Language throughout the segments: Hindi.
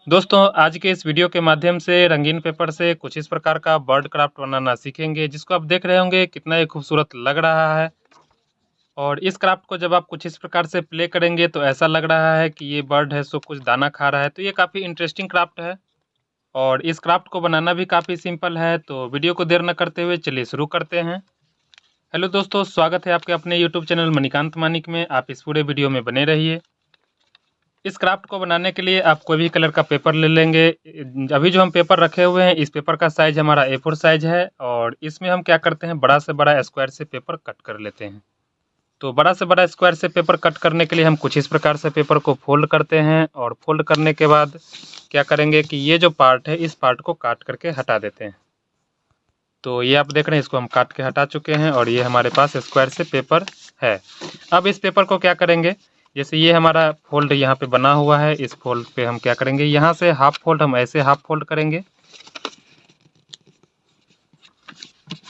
दोस्तों आज के इस वीडियो के माध्यम से रंगीन पेपर से कुछ इस प्रकार का बर्ड क्राफ्ट बनाना सीखेंगे, जिसको आप देख रहे होंगे कितना ये खूबसूरत लग रहा है। और इस क्राफ्ट को जब आप कुछ इस प्रकार से प्ले करेंगे तो ऐसा लग रहा है कि ये बर्ड है सो कुछ दाना खा रहा है। तो ये काफ़ी इंटरेस्टिंग क्राफ्ट है और इस क्राफ्ट को बनाना भी काफ़ी सिंपल है। तो वीडियो को देर न करते हुए चलिए शुरू करते हैं। हेलो दोस्तों, स्वागत है आपके अपने यूट्यूब चैनल मणिकांत मानिक में। आप इस पूरे वीडियो में बने रहिए। इस क्राफ्ट को बनाने के लिए आप कोई भी कलर का पेपर ले लेंगे। अभी जो हम पेपर रखे हुए हैं, इस पेपर का साइज़ हमारा A4 साइज़ है और इसमें हम क्या करते हैं, बड़ा से बड़ा स्क्वायर से पेपर कट कर लेते हैं। तो बड़ा से बड़ा स्क्वायर से पेपर कट करने के लिए हम कुछ इस प्रकार से पेपर को फ़ोल्ड करते हैं और फ़ोल्ड करने के बाद क्या करेंगे कि ये जो पार्ट है, इस पार्ट को काट करके हटा देते हैं। तो ये आप देख रहे हैं, इसको हम काट के हटा चुके हैं और ये हमारे पास स्क्वायर से पेपर है। अब इस पेपर को क्या करेंगे, जैसे ये हमारा फोल्ड यहाँ पे बना हुआ है, इस फोल्ड पे हम क्या करेंगे, यहाँ से हाफ फोल्ड हम ऐसे हाफ फोल्ड करेंगे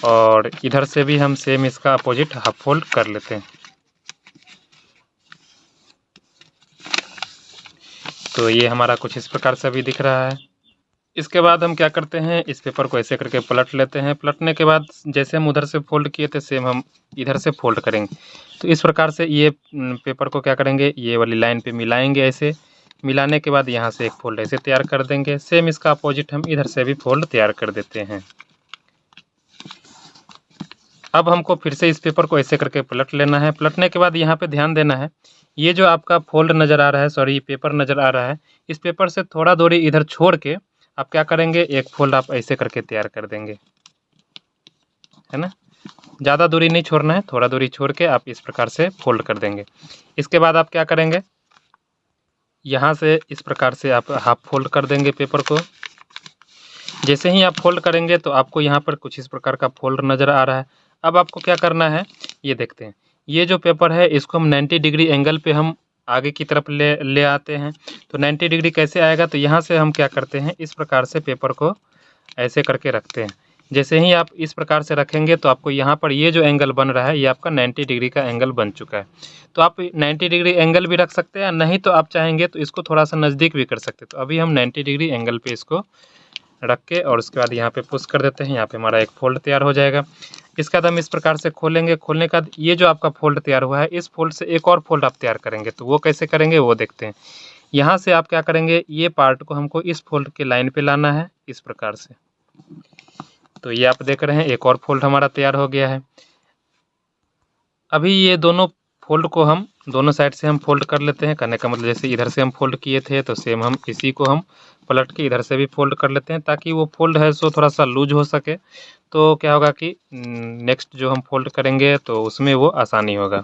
और इधर से भी हम सेम इसका अपोजिट हाफ फोल्ड कर लेते हैं। तो ये हमारा कुछ इस प्रकार से भी दिख रहा है। इसके बाद हम क्या करते हैं, इस पेपर को ऐसे करके पलट लेते हैं। पलटने के बाद जैसे हम उधर से फोल्ड किए थे, सेम हम इधर से फोल्ड करेंगे। तो इस प्रकार से ये पेपर को क्या करेंगे, ये वाली लाइन पे मिलाएंगे। ऐसे मिलाने के बाद यहाँ से एक फोल्ड ऐसे तैयार कर देंगे। सेम इसका अपोजिट हम इधर से भी फोल्ड तैयार कर देते हैं। अब हमको फिर से इस पेपर को ऐसे करके पलट लेना है। पलटने के बाद यहाँ पे ध्यान देना है, ये जो आपका फोल्ड नज़र आ रहा है, सॉरी पेपर नज़र आ रहा है, इस पेपर से थोड़ा दूरी इधर छोड़ के आप क्या करेंगे, एक फोल्ड आप ऐसे करके तैयार कर देंगे, है ना। ज़्यादा दूरी नहीं छोड़ना है, थोड़ा दूरी छोड़ के आप इस प्रकार से फोल्ड कर देंगे। इसके बाद आप क्या करेंगे, यहाँ से इस प्रकार से आप हाफ फोल्ड कर देंगे पेपर को। जैसे ही आप फोल्ड करेंगे तो आपको यहाँ पर कुछ इस प्रकार का फोल्ड नज़र आ रहा है। अब आपको क्या करना है, ये देखते हैं, ये जो पेपर है इसको हम 90 डिग्री एंगल पे हम आगे की तरफ ले आते हैं। तो 90 डिग्री कैसे आएगा, तो यहाँ से हम क्या करते हैं, इस प्रकार से पेपर को ऐसे करके रखते हैं। जैसे ही आप इस प्रकार से रखेंगे तो आपको यहाँ पर ये जो एंगल बन रहा है, ये आपका 90 डिग्री का एंगल बन चुका है। तो आप 90 डिग्री एंगल भी रख सकते हैं, नहीं तो आप चाहेंगे तो इसको थोड़ा सा नज़दीक भी कर सकते हैं। तो अभी हम 90 डिग्री एंगल पे इसको रख के और उसके बाद यहाँ पे पुश कर देते हैं। यहाँ पे हमारा एक फोल्ड तैयार हो जाएगा। इसके बाद हम इस प्रकार से खोलेंगे। खोलने के बाद ये जो आपका फोल्ड तैयार हुआ है, इस फोल्ड से एक और फोल्ड आप तैयार करेंगे। तो वो कैसे करेंगे वो देखते हैं। यहाँ से आप क्या करेंगे, ये पार्ट को हमको इस फोल्ड के लाइन पे लाना है, इस प्रकार से। तो ये आप देख रहे हैं, एक और फोल्ड हमारा तैयार हो गया है। अभी ये दोनों फोल्ड को हम दोनों साइड से हम फोल्ड कर लेते हैं। करने का मतलब जैसे इधर से हम फोल्ड किए थे तो सेम हम इसी को हम पलट के इधर से भी फोल्ड कर लेते हैं, ताकि वो फोल्ड है सो थोड़ा सा लूज हो सके। तो क्या होगा कि नेक्स्ट जो हम फोल्ड करेंगे तो उसमें वो आसानी होगा।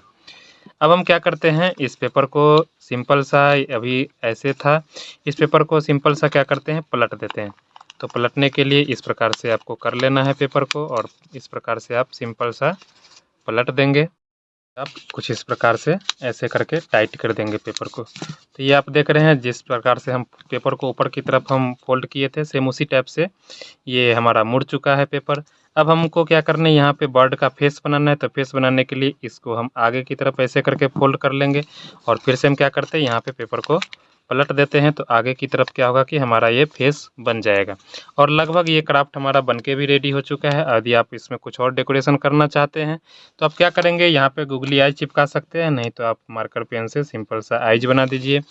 अब हम क्या करते हैं, इस पेपर को सिंपल सा, अभी ऐसे था, इस पेपर को सिंपल सा क्या करते हैं, पलट देते हैं। तो पलटने के लिए इस प्रकार से आपको कर लेना है पेपर को और इस प्रकार से आप सिंपल सा पलट देंगे। आप कुछ इस प्रकार से ऐसे करके टाइट कर देंगे पेपर को। तो ये आप देख रहे हैं, जिस प्रकार से हम पेपर को ऊपर की तरफ हम फोल्ड किए थे, सेम उसी टाइप से ये हमारा मुड़ चुका है पेपर। अब हमको क्या करना है, यहाँ पे बर्ड का फेस बनाना है। तो फेस बनाने के लिए इसको हम आगे की तरफ ऐसे करके फोल्ड कर लेंगे और फिर से हम क्या करते हैं, यहाँ पे पेपर को पलट देते हैं। तो आगे की तरफ क्या होगा कि हमारा ये फेस बन जाएगा। और लगभग ये क्राफ्ट हमारा बनके भी रेडी हो चुका है। यदि आप इसमें कुछ और डेकोरेशन करना चाहते हैं तो आप क्या करेंगे, यहाँ पे गूगली आइज चिपका सकते हैं, नहीं तो आप मार्कर पेन से सिंपल सा आइज बना दीजिए,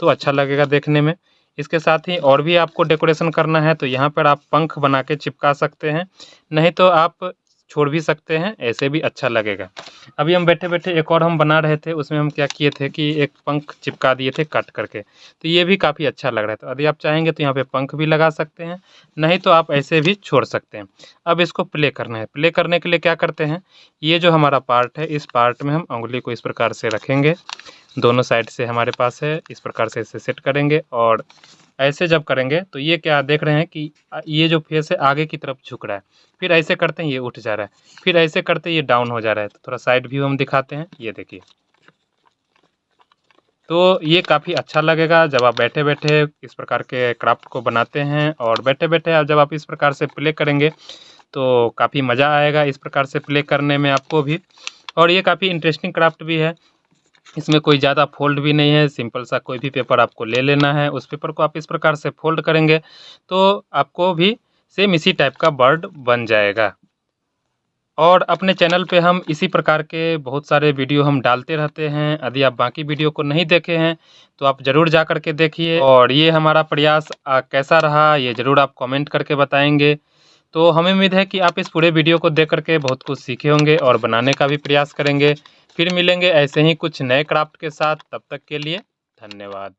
तो अच्छा लगेगा देखने में। इसके साथ ही और भी आपको डेकोरेशन करना है तो यहाँ पर आप पंख बना के चिपका सकते हैं, नहीं तो आप छोड़ भी सकते हैं, ऐसे भी अच्छा लगेगा। अभी हम बैठे बैठे एक और हम बना रहे थे, उसमें हम क्या किए थे कि एक पंख चिपका दिए थे कट करके, तो ये भी काफ़ी अच्छा लग रहा है। तो यदि आप चाहेंगे तो यहाँ पे पंख भी लगा सकते हैं, नहीं तो आप ऐसे भी छोड़ सकते हैं। अब इसको प्ले करना है। प्ले करने के लिए क्या करते हैं, ये जो हमारा पार्ट है, इस पार्ट में हम उंगली को इस प्रकार से रखेंगे, दोनों साइड से हमारे पास है, इस प्रकार से इसे सेट करेंगे और ऐसे जब करेंगे तो ये क्या देख रहे हैं कि ये जो फेस है आगे की तरफ झुक रहा है। फिर ऐसे करते हैं ये उठ जा रहा है, फिर ऐसे करते ये डाउन हो जा रहा है। तो थोड़ा साइड व्यू हम दिखाते हैं, ये देखिए। तो ये काफ़ी अच्छा लगेगा जब आप बैठे-बैठे इस प्रकार के क्राफ्ट को बनाते हैं और बैठे-बैठे जब आप इस प्रकार से प्ले करेंगे तो काफ़ी मज़ा आएगा इस प्रकार से प्ले करने में आपको भी। और ये काफ़ी इंटरेस्टिंग क्राफ्ट भी है। इसमें कोई ज़्यादा फोल्ड भी नहीं है, सिंपल सा कोई भी पेपर आपको ले लेना है। उस पेपर को आप इस प्रकार से फोल्ड करेंगे तो आपको भी सेम इसी टाइप का बर्ड बन जाएगा। और अपने चैनल पे हम इसी प्रकार के बहुत सारे वीडियो हम डालते रहते हैं। यदि आप बाकी वीडियो को नहीं देखे हैं तो आप ज़रूर जा कर के देखिए, और ये हमारा प्रयास कैसा रहा ये ज़रूर आप कमेंट करके बताएँगे। तो हमें उम्मीद है कि आप इस पूरे वीडियो को देख कर के बहुत कुछ सीखे होंगे और बनाने का भी प्रयास करेंगे। फिर मिलेंगे ऐसे ही कुछ नए क्राफ्ट के साथ, तब तक के लिए धन्यवाद।